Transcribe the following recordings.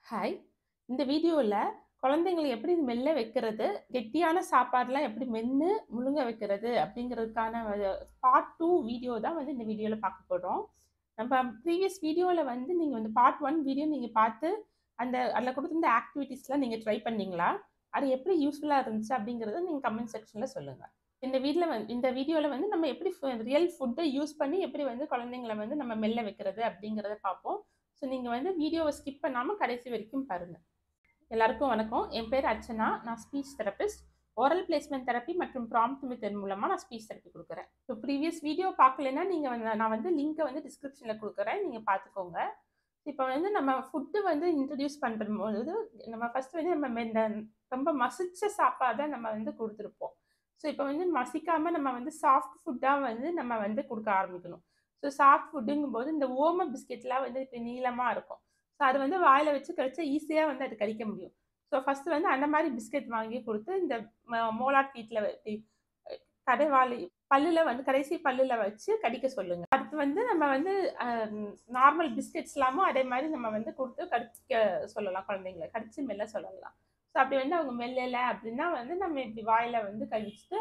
Hi! இந்த வீடியோல குழந்தைங்கள எப்படி மெல்ல வைக்கிறது, கெட்டியான சாப்பாடுலாம் எப்படி மென்னு முழுங்க வைக்கிறது அப்படிங்கிறதுக்கான பார்ட் 2 வீடியோ தான் வந்து இந்த வீடியோல பார்க்க போறோம். நம்ம ப்ரீவியஸ் வீடியோல வந்து நீங்க வந்து பார்ட் 1 வீடியோ நீங்க பார்த்து, அதில குடுத்திருந்த ஆக்டிவிட்டீஸ்லாம் நீங்க ட்ரை பண்ணீங்களா? அது எப்படி யூஸ்ஃபுல்லா இருந்துச்சு அப்படிங்கிறத நீங்க கமெண்ட் செக்ஷன்ல சொல்லுங்க. இந்த வீடியோல வந்து நம்ம எப்படி ரியல் ஃபுட்ட யூஸ் பண்ணி எப்படி வந்து குழந்தைங்கள வந்து நம்ம மெல்ல வைக்கிறது அப்படிங்கிறத பார்ப்போம். ஸோ நீங்க வந்து வீடியோவ ஸ்கிப் பண்ணாம கடைசி வரைக்கும் பாருங்க. எல்லாருக்கும் வணக்கம். என் பேர் அர்ச்சனா. நான் speech therapist. Oral placement therapy மற்றும் ப்ராம்ப்ட் மெத்தட் மூலமா நான் ஸ்பீச் தெரப்பி குடுக்குறேன். ஸோ ப்ரீவியஸ் வீடியோ பார்க்கலன்னா, நீங்க நான் வந்து லிங்க்க வந்து டிஸ்கிரிப்ஷன்ல குடுக்குறேன். நீங்க பார்த்துக்கோங்க. இப்ப வந்து நம்ம ஃபுட் வந்து இன்ட்ரோடியூஸ் பண்ணும்பொழுது, நம்ம ஃபர்ஸ்ட் வந்து நம்ம இந்த ரொம்ப மசிச்ச சாப்பாட நம்ம வந்து குடுத்துருப்போம். ஸோ இப்ப வந்து மசிக்காம நம்ம வந்து சாஃப்ட் ஃபுட்டா வந்து நம்ம வந்து குடுக்க ஆரம்பிக்கணும். ஸோ சாஃப்ட் ஃபுட்டுங்கும்போது இந்த ஓம பிஸ்கெட்லாம் வந்து இப்ப நீளமா இருக்கும். ஸோ அது வந்து வாயில வச்சு கடிச்சா ஈஸியா வந்து அது கடிக்க முடியும். ஸோ ஃபர்ஸ்ட் வந்து அந்த மாரி பிஸ்கெட் வாங்கி குடுத்து, இந்த மோலார் டீத்ல கடைவாளி பல்லுல வந்து கடைசி பல்லுல வச்சு கடிக்க சொல்லுங்க. அடுத்து வந்து நம்ம வந்து அ நார்மல் பிஸ்கெட்ஸ்லாமும் அதே மாரி நம்ம வந்து குடுத்து கடிக்க சொல்லலாம் குழந்தைங்கள. கடிச்சு மெல்ல சொல்லலாம். ஸோ அப்படி வந்து அவங்க மெல்லல அப்படின்னா வந்து நம்ம இப்படி வாயில வந்து கடிச்சுட்டு,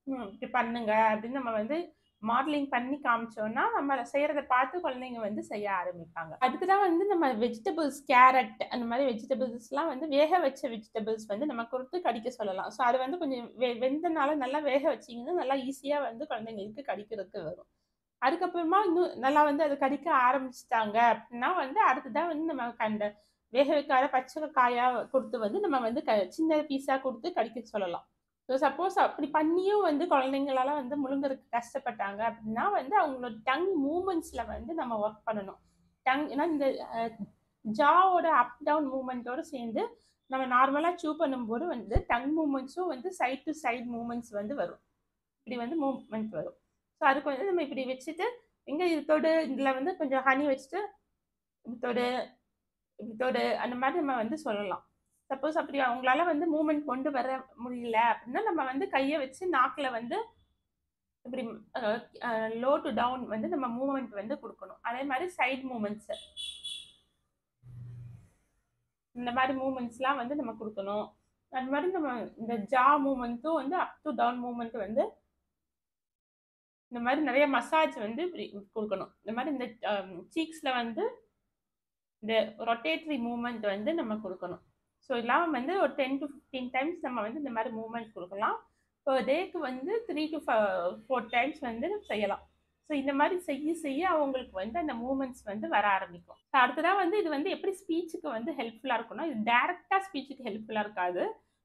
இப்படி பண்ணுங்க அப்படின்னு நம்ம வந்து மாடலிங் பண்ணி காமிச்சோம்னா, நம்ம செய்றத பார்த்து குழந்தைங்க வந்து செய்ய ஆரம்பிப்பாங்க. அதுக்கு தான் வந்து நம்ம வெஜிடபிள்ஸ், கேரட் அந்த மாரி வெஜிடபிள்ஸ்லாம் வந்து வேக வச்ச வெஜிடபிள்ஸ் வந்து நம்ம குடுத்து கடிக்க சொல்லலாம். ஸோ அது வந்து கொஞ்சம் வெந்தனால நல்லா வேக வச்சீங்கன்னா, நல்லா ஈஸியா வந்து குழந்தைங்களுக்கு கடிக்கிறதுக்கு வரும். அதுக்கப்புறமா இன்னும் நல்லா வந்து அது கடிக்க ஆரம்பிச்சுட்டாங்க அப்படின்னா வந்து, அடுத்ததா வந்து நம்ம அந்த வேக வைக்காத பச்சை காயா குடுத்து வந்து நம்ம வந்து சின்ன பீஸா குடுத்து கடிக்க சொல்லலாம். ஸோ சப்போஸ் அப்படி பண்ணியும் வந்து குழந்தைங்களால வந்து முழுங்குறதுக்கு கஷ்டப்பட்டாங்க அப்படின்னா வந்து, அவங்களோட டங் மூவ்மெண்ட்ஸ்ல வந்து நம்ம ஒர்க் பண்ணணும். ஏன்னா இந்த அ ஜாவோட அப் டவுன் மூவ்மெண்ட்டோட சேர்ந்து, நம்ம நார்மலா பண்ணும்போது வந்து டங் மூவ்மெண்ட்ஸும் வந்து சைட் டூ சைட் மூவ்மெண்ட்ஸ் வந்து வரும். இப்படி வந்து மூவ்மெண்ட் வரும். ஸோ அதுக்கு வந்து நம்ம இப்படி வச்சுட்டு, எங்க இது தொடு, இதுல வந்து கொஞ்சம் ஹனி வச்சுட்டு, இப்படி தொடு, இப்படி தொடு அந்த மாரி நம்ம வந்து சொல்லலாம். சப்போஸ் அப்படி அவங்களால வந்து மூவ்மெண்ட் கொண்டு வர முடியல அப்படின்னா, நம்ம வந்து கைய வச்சு நாக்குல வந்து இப்படி அ அ லோ டூ டவுன் வந்து நம்ம மூவ்மெண்ட் வந்து குடுக்கணும். அதே மாரி சைட் மூவ்மெண்ட்ஸ் இந்த மாரி மூவ்மெண்ட்ஸ்லாம் வந்து நம்ம குடுக்கணும். அது மாரி நம்ம இந்த ஜா மூவ்மெண்ட்டும் வந்து அப் டூ டவுன் மூவ்மெண்ட் வந்து இந்த மாரி நெறைய மசாஜ் வந்து இப்படி குடுக்கணும். இந்த மாரி இந்த சீக்ஸ்ல வந்து இந்த ரொட்டேட்டரி மூவ்மெண்ட் வந்து நம்ம குடுக்கணும். ஸோ இதெல்லாம் வந்து ஒரு 10 டூ 15 டைம்ஸ் நம்ம வந்து இந்த மாரி மூவ்மெண்ட் குடுக்கலாம். பெர் டேக்கு வந்து 3 டூ 4 டைம்ஸ் வந்து செய்யலாம். ஸோ இந்த மாரி செய்ய செய்ய அவங்களுக்கு வந்து அந்த மூவ்மெண்ட்ஸ் வந்து வர ஆரம்பிக்கும். அடுத்ததா வந்து இது வந்து எப்படி ஸ்பீச்சுக்கு வந்து ஹெல்ப்ஃபுல்லா இருக்கும்னா, இது டைரக்ட்டா ஸ்பீச்சுக்கு ஹெல்ப்ஃபுல்லா இருக்காது.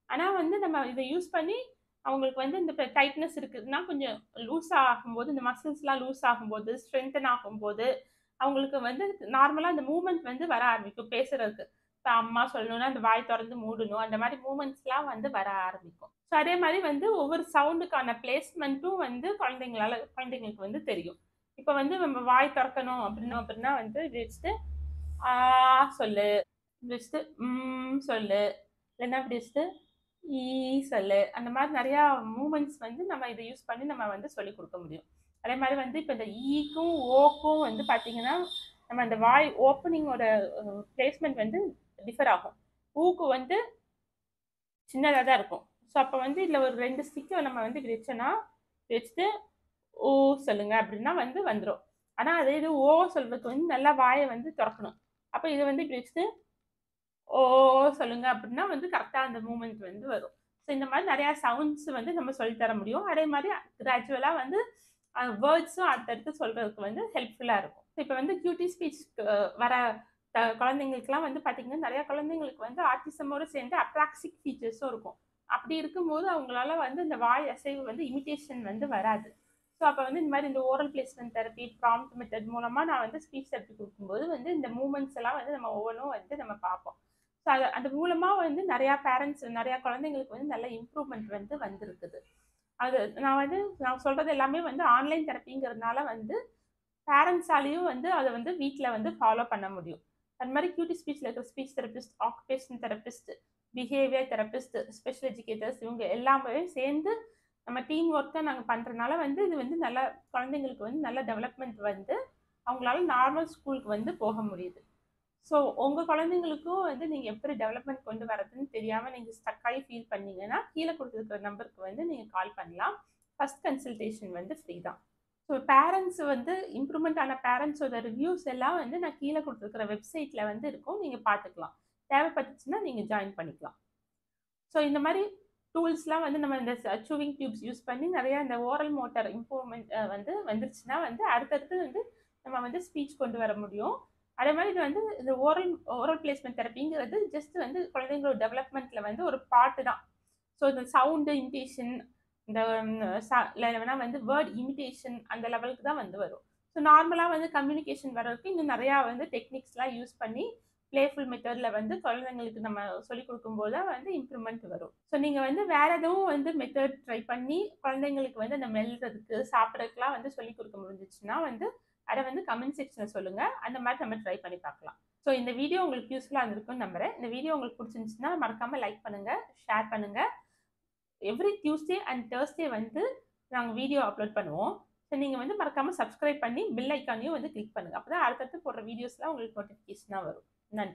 ஆனா வந்து நம்ம இத யூஸ் பண்ணி அவங்களுக்கு வந்து இந்த டைட்னஸ் இருக்குதுன்னா கொஞ்சம் லூஸ் ஆகும்போது, இந்த மசில்ஸ்லாம் லூஸ் ஆகும்போது, ஸ்ட்ரெங்தன் ஆகும்போது, அவங்களுக்கு வந்து நார்மலா அந்த மூவ்மெண்ட் வந்து வர ஆரம்பிக்கும் பேசுறதுக்கு. இப்ப அம்மா சொல்லணும்னா அந்த வாய் தொறந்து மூடணும். அந்த மாரி மூவ்மெண்ட்ஸ்லாம் வந்து வர ஆரம்பிக்கும். ஸோ அதே மாரி வந்து ஒவ்வொரு சவுண்டுக்கான பிளேஸ்மென்ட்டும் வந்து குழந்தைங்களுக்கு வந்து தெரியும். இப்ப வந்து நம்ம வாய் தொறக்கணும் அப்படின்னா வந்து இப்டி வச்சுட்டு, ஆ சொல்லு. இப்டி வச்சுட்டு, சொல்லு. இல்லன்னா இப்டி வச்சுட்டு, ஈ சொல்லு. அந்த மாரி நெறையா மூவ்மெண்ட்ஸ் வந்து நம்ம இத யூஸ் பண்ணி நம்ம வந்து சொல்லிக் குடுக்க முடியும். அதே மாரி வந்து இப்ப இந்த ஈக்கும், ஓக்கும் வந்து பார்த்தீங்கன்னா, நம்ம அந்த வாய் ஓப்பனிங்கோட பிளேஸ்மென்ட் வந்து டிஃபர் ஆகும். ஊக்கு வந்து சின்னதா தான் இருக்கும். ஸோ அப்ப வந்து இதுல ஒரு 2 ஸ்டிக்க நம்ம வந்து இப்டி வச்சோம்னா, வச்சுட்டு ஓ சொல்லுங்க அப்டின்னா வந்து வந்துரும். ஆனா அதே இது ஓ சொல்றதுக்கு வந்து நல்லா வாய வந்து தொறக்கணும். அப்ப இத வந்து இப்டி வச்சுட்டு ஓ சொல்லுங்க அப்டின்னா வந்து கரெக்ட்டா அந்த மூவ்மெண்ட் வந்து வரும். ஸோ இந்த மாரி நெறைய சவுண்ட்ஸ் வந்து நம்ம சொல்லி தர முடியும். அதே மாரி கிராஜுவலா வந்து வேர்ட்ஸும் அடுத்தடுத்து சொல்றதுக்கு வந்து ஹெல்ப்ஃபுல்லா இருக்கும். இப்ப வந்து கியூட்டி ஸ்பீச் வர குழந்தைங்களுக்குலாம் வந்து பார்த்தீங்கன்னா, நெறைய குழந்தைங்களுக்கு வந்து ஆட்டிசமோட சேர்ந்து அப்ராக்ஸிக் ஃபீச்சர்ஸும் இருக்கும். அப்படி இருக்கும்போது அவங்களால வந்து இந்த வாய் அசைவு வந்து இமிடேஷன் வந்து வராது. ஸோ அப்ப வந்து இந்த மாரி இந்த oral placement therapy, prompt method மூலமா நான் வந்து ஸ்பீச் தெரப்பி குடுக்கும்போது வந்து இந்த மூவ்மெண்ட்ஸ் எல்லாம் வந்து நம்ம ஒவ்வொன்னும் வந்து நம்ம பார்ப்போம். ஸோ அது மூலமா வந்து நெறையா பேரண்ட்ஸ் நெறையா குழந்தைங்களுக்கு வந்து நல்ல இம்ப்ரூவ்மெண்ட் வந்து வந்திருக்குது. நான் சொல்றது எல்லாமே வந்து ஆன்லைன் தெரப்பிங்கிறதுனால வந்து பேரண்ட்ஸாலயும் வந்து அத வந்து வீட்ல வந்து ஃபாலோ பண்ண முடியும். அது மாரி கியூட்டி ஸ்பீச்ல இருக்கிற speech therapist, occupational therapist, behaviour therapist, special educators இவங்க எல்லாமே சேர்ந்து நம்ம டீம் ஒர்க்கா நாங்க பண்றனால வந்து இது வந்து நல்லா குழந்தைங்களுக்கு வந்து நல்ல டெவலப்மெண்ட் வந்து அவங்களால நார்மல் ஸ்கூலுக்கு வந்து போக முடியுது. ஸோ உங்க குழந்தைங்களுக்கும் வந்து நீங்க எப்படி டெவலப்மெண்ட் கொண்டு வரதுன்னு தெரியாம நீங்க ஸ்டக் ஆகி ஃபீல் பண்ணீங்கன்னா, கீழ குடுத்துருக்கிற நம்பருக்கு வந்து நீங்க கால் பண்ணலாம். ஃபர்ஸ்ட் கன்சல்டேஷன் வந்து ஃப்ரீ தான். ஸோ பேரண்ட்ஸ் வந்து இம்ப்ரூவ்மெண்ட் ஆன பேரண்ட்ஸோட ரிவ்யூஸ் எல்லாம் வந்து நான் கீழ குடுத்துருக்கிற வெப்சைட்ல வந்து இருக்கும். நீங்க பார்த்துக்கலாம். தேவைப்பட்டுச்சுன்னா நீங்க ஜாயின் பண்ணிக்கலாம். ஸோ இந்த மாரி டூல்ஸ்லாம் வந்து நம்ம இந்த சூவிங் டியூப்ஸ் யூஸ் பண்ணி நெறைய இந்த ஓரல் மோட்டார் இம்ப்ரூவ்மெண்ட் வந்து வந்துருச்சுன்னா வந்து அடுத்தடுத்து வந்து நம்ம வந்து ஸ்பீச் கொண்டு வர முடியும். அதே மாரி இது வந்து இந்த ஓரல் ஓரல் பிளேஸ்மென்ட் தெரபிங்கிறது ஜஸ்ட் வந்து குழந்தைங்களோட டெவலப்மென்ட்ல வந்து ஒரு பார்ட் தான். ஸோ இந்த சவுண்ட் இமிடேஷன் இந்த இல்ல வேணா வந்து வேர்ட் இமிடேஷன் அந்த லெவலுக்கு தான் வந்து வரும். ஸோ நார்மலா வந்து கம்யூனிகேஷன் வர்றதுக்கு இன்னும் நெறையா வந்து டெக்னிக்ஸ்லாம் யூஸ் பண்ணி பிளேஃபுல் மெத்தட்ல வந்து குழந்தைங்களுக்கு நம்ம சொல்லிக் குடுக்கும்போது தான் வந்து இம்ப்ரூவ்மெண்ட் வரும். ஸோ நீங்க வந்து வேற எதுவும் வந்து மெத்தட் ட்ரை பண்ணி குழந்தைங்களுக்கு வந்து அந்த மெல்றதுக்கு, சாப்பிடறதுக்குலாம் வந்து சொல்லிக் குடுக்க முடிஞ்சுச்சுன்னா வந்து அத வந்து கமெண்ட் செக்ஷன்ல சொல்லுங்க. அந்த மாரி நம்ம ட்ரை பண்ணி பார்க்கலாம். ஸோ இந்த வீடியோ உங்களுக்கு யூஸ்ஃபுல்லா இருந்திருக்கும்னு நம்புறேன். இந்த வீடியோ உங்களுக்கு புடிச்சிருந்துச்சுன்னா மறக்காம லைக் பண்ணுங்க, ஷேர் பண்ணுங்க. எவ்ரி டியூஸ்டே அண்ட் தர்ஸ்டே வந்து நாங்க வீடியோ அப்லோட் பண்ணுவோம். ஸோ நீங்க வந்து மறக்காம சப்ஸ்கிரைப் பண்ணி பெல் ஐகானையும் வந்து கிளிக் பண்ணுங்க. அப்பதான் அடுத்தடுத்து போடுற வீடியோஸ்லாம் உங்களுக்கு நோட்டிஃபிகேஷனா வரும். நன்றி.